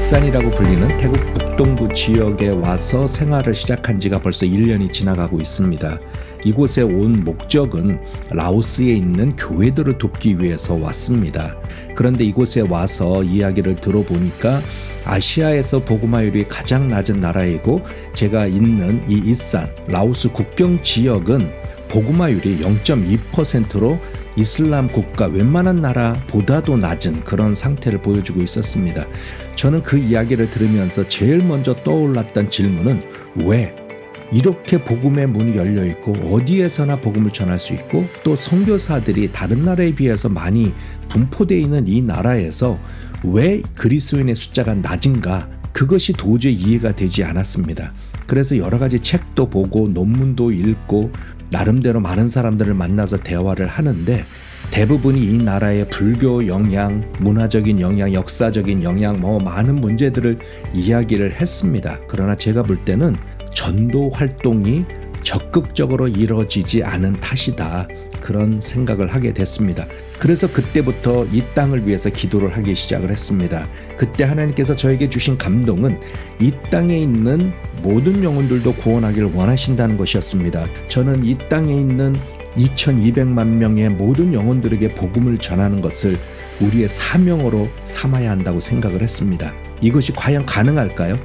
이산이라고 불리는 태국 북동부 지역에 와서 생활을 시작한 지가 벌써 1년이 지나가고 있습니다. 이곳에 온 목적은 라오스에 있는 교회들을 돕기 위해서 왔습니다. 그런데 이곳에 와서 이야기를 들어보니까 아시아에서 복음화율이 가장 낮은 나라이고 제가 있는 이 이산, 라오스 국경 지역은 복음화율이 0.2%로 이슬람 국가 웬만한 나라보다도 낮은 그런 상태를 보여주고 있었습니다. 저는 그 이야기를 들으면서 제일 먼저 떠올랐던 질문은 왜 이렇게 복음의 문이 열려 있고 어디에서나 복음을 전할 수 있고 또 선교사들이 다른 나라에 비해서 많이 분포되어 있는 이 나라에서 왜 그리스도인의 숫자가 낮은가, 그것이 도저히 이해가 되지 않았습니다. 그래서 여러 가지 책도 보고 논문도 읽고 나름대로 많은 사람들을 만나서 대화를 하는데 대부분이 이 나라의 불교 영향, 문화적인 영향, 역사적인 영향, 많은 문제들을 이야기를 했습니다. 그러나 제가 볼 때는 전도 활동이 적극적으로 이루어지지 않은 탓이다, 그런 생각을 하게 됐습니다. 그래서 그때부터 이 땅을 위해서 기도를 하기 시작을 했습니다. 그때 하나님께서 저에게 주신 감동은 이 땅에 있는 모든 영혼들도 구원하기를 원하신다는 것이었습니다. 저는 이 땅에 있는 2200만 명의 모든 영혼들에게 복음을 전하는 것을 우리의 사명으로 삼아야 한다고 생각을 했습니다. 이것이 과연 가능할까요?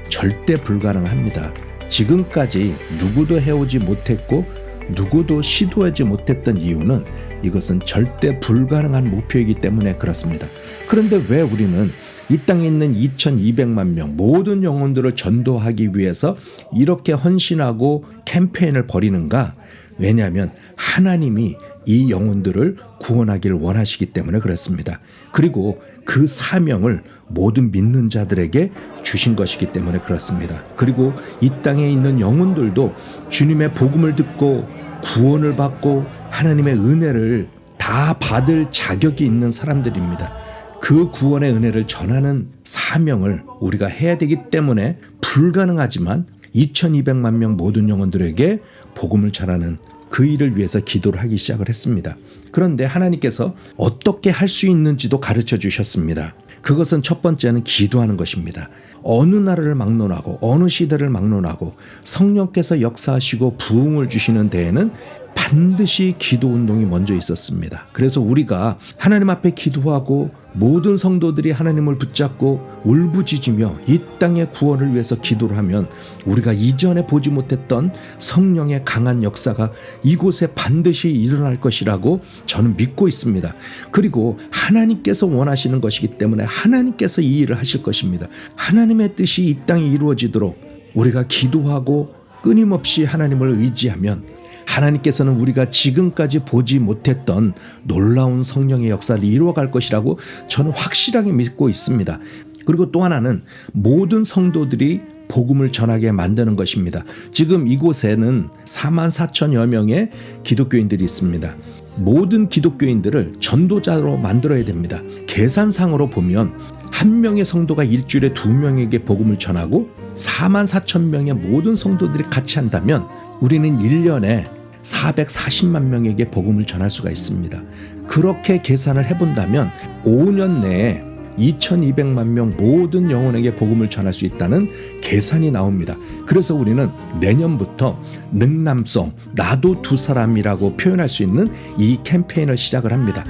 절대 불가능합니다. 지금까지 누구도 해오지 못했고 누구도 시도하지 못했던 이유는 이것은 절대 불가능한 목표이기 때문에 그렇습니다. 그런데 왜 우리는 이 땅에 있는 2200만 명 모든 영혼들을 전도하기 위해서 이렇게 헌신하고 캠페인을 벌이는가? 왜냐하면 하나님이 이 영혼들을 구원하기를 원하시기 때문에 그렇습니다. 그리고 그 사명을 모든 믿는 자들에게 주신 것이기 때문에 그렇습니다. 그리고 이 땅에 있는 영혼들도 주님의 복음을 듣고 구원을 받고 하나님의 은혜를 다 받을 자격이 있는 사람들입니다. 그 구원의 은혜를 전하는 사명을 우리가 해야 되기 때문에 불가능하지만 2200만 명 모든 영혼들에게 복음을 전하는 그 일을 위해서 기도를 하기 시작을 했습니다. 그런데 하나님께서 어떻게 할 수 있는지도 가르쳐 주셨습니다. 그것은 첫 번째는 기도하는 것입니다. 어느 나라를 막론하고 어느 시대를 막론하고 성령께서 역사하시고 부흥을 주시는 데에는 반드시 기도 운동이 먼저 있었습니다. 그래서 우리가 하나님 앞에 기도하고 모든 성도들이 하나님을 붙잡고 울부짖으며 이 땅의 구원을 위해서 기도를 하면 우리가 이전에 보지 못했던 성령의 강한 역사가 이곳에 반드시 일어날 것이라고 저는 믿고 있습니다. 그리고 하나님께서 원하시는 것이기 때문에 하나님께서 이 일을 하실 것입니다. 하나님의 뜻이 이 땅에 이루어지도록 우리가 기도하고 끊임없이 하나님을 의지하면 하나님께서는 우리가 지금까지 보지 못했던 놀라운 성령의 역사를 이루어갈 것이라고 저는 확실하게 믿고 있습니다. 그리고 또 하나는 모든 성도들이 복음을 전하게 만드는 것입니다. 지금 이곳에는 44,000여 명의 기독교인들이 있습니다. 모든 기독교인들을 전도자로 만들어야 됩니다. 계산상으로 보면 한 명의 성도가 일주일에 2명에게 복음을 전하고 44,000명의 모든 성도들이 같이 한다면 우리는 1년에 440만 명에게 복음을 전할 수가 있습니다. 그렇게 계산을 해본다면 5년 내에 2200만 명 모든 영혼에게 복음을 전할 수 있다는 계산이 나옵니다. 그래서 우리는 내년부터 능남송 나도 두 사람이라고 표현할 수 있는 이 캠페인을 시작을 합니다.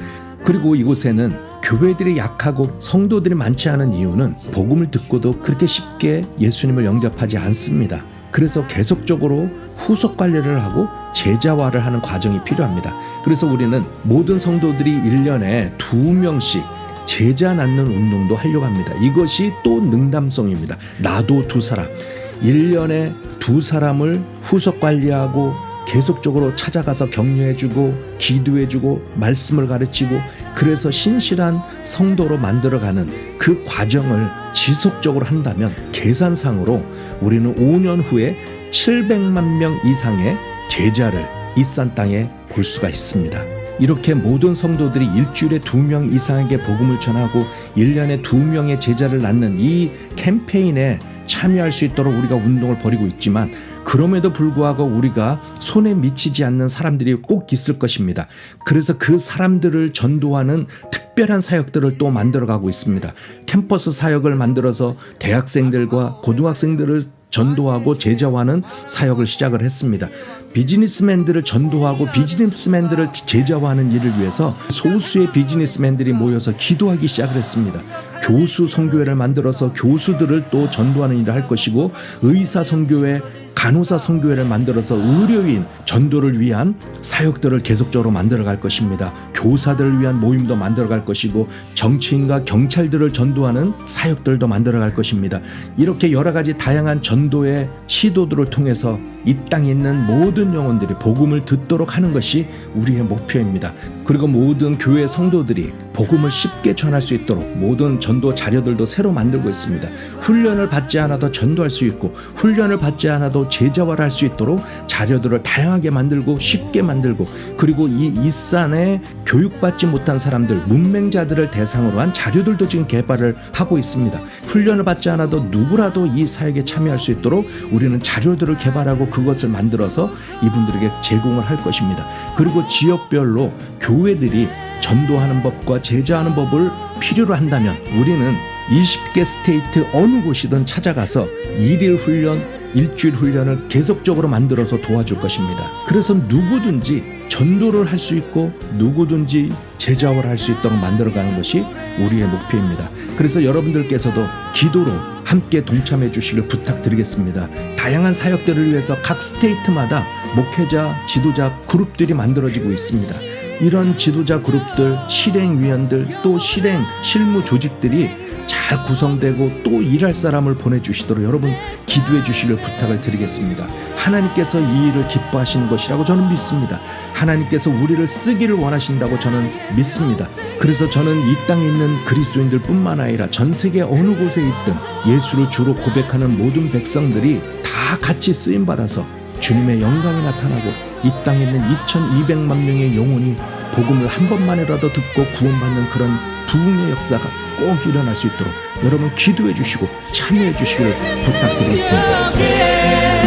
그리고 이곳에는 교회들이 약하고 성도들이 많지 않은 이유는 복음을 듣고도 그렇게 쉽게 예수님을 영접하지 않습니다. 그래서 계속적으로 후속 관리를 하고 제자화를 하는 과정이 필요합니다. 그래서 우리는 모든 성도들이 1년에 2명씩 제자 낳는 운동도 하려고 합니다. 이것이 또 능담성입니다. 나도 두 사람, 1년에 2사람을 후속 관리하고 계속적으로 찾아가서 격려해주고 기도해주고 말씀을 가르치고 그래서 신실한 성도로 만들어가는 그 과정을 지속적으로 한다면 계산상으로 우리는 5년 후에 700만 명 이상의 제자를 이산 땅에 볼 수가 있습니다. 이렇게 모든 성도들이 일주일에 2명 이상에게 복음을 전하고 1년에 2명의 제자를 낳는 이 캠페인에 참여할 수 있도록 우리가 운동을 벌이고 있지만 그럼에도 불구하고 우리가 손에 미치지 않는 사람들이 꼭 있을 것입니다. 그래서 그 사람들을 전도하는 특별한 사역들을 또 만들어가고 있습니다. 캠퍼스 사역을 만들어서 대학생들과 고등학생들을 전도하고 제자화하는 사역을 시작을 했습니다. 비즈니스맨들을 전도하고 비즈니스맨들을 제자화하는 일을 위해서 소수의 비즈니스맨들이 모여서 기도하기 시작을 했습니다. 교수 선교회를 만들어서 교수들을 또 전도하는 일을 할 것이고, 의사 선교회, 간호사 선교회를 만들어서 의료인 전도를 위한 사역들을 계속적으로 만들어갈 것입니다. 교사들을 위한 모임도 만들어갈 것이고, 정치인과 경찰들을 전도하는 사역들도 만들어갈 것입니다. 이렇게 여러 가지 다양한 전도의 시도들을 통해서 이 땅에 있는 모든 영혼들이 복음을 듣도록 하는 것이 우리의 목표입니다. 그리고 모든 교회 성도들이 복음을 쉽게 전할 수 있도록 모든 전도 자료들도 새로 만들고 있습니다. 훈련을 받지 않아도 전도할 수 있고, 훈련을 받지 않아도 제자화를 할 수 있도록 자료들을 다양하게 만들고 쉽게 만들고, 그리고 이 이산에 교육받지 못한 사람들, 문맹자들을 대상으로 한 자료들도 지금 개발을 하고 있습니다. 훈련을 받지 않아도 누구라도 이 사역에 참여할 수 있도록 우리는 자료들을 개발하고 그것을 만들어서 이분들에게 제공을 할 것입니다. 그리고 지역별로 교회들이 전도하는 법과 제자하는 법을 필요로 한다면 우리는 20개 스테이트 어느 곳이든 찾아가서 1일 훈련, 일주일 훈련을 계속적으로 만들어서 도와줄 것입니다. 그래서 누구든지 전도를 할 수 있고 누구든지 제자화를 할 수 있도록 만들어가는 것이 우리의 목표입니다. 그래서 여러분들께서도 기도로 함께 동참해 주시길 부탁드리겠습니다. 다양한 사역들을 위해서 각 스테이트마다 목회자, 지도자 그룹들이 만들어지고 있습니다. 이런 지도자 그룹들, 실행위원들, 또 실무 조직들이 잘 구성되고 또 일할 사람을 보내주시도록 여러분 기도해 주시길 부탁을 드리겠습니다. 하나님께서 이 일을 기뻐하시는 것이라고 저는 믿습니다. 하나님께서 우리를 쓰기를 원하신다고 저는 믿습니다. 그래서 저는 이 땅에 있는 그리스도인들 뿐만 아니라 전 세계 어느 곳에 있든 예수를 주로 고백하는 모든 백성들이 다 같이 쓰임받아서 주님의 영광이 나타나고 이 땅에 있는 2200만 명의 영혼이 복음을 한 번만이라도 듣고 구원받는 그런 부흥의 역사가 꼭 일어날 수 있도록 여러분 기도해 주시고 참여해 주시기를 부탁드리겠습니다.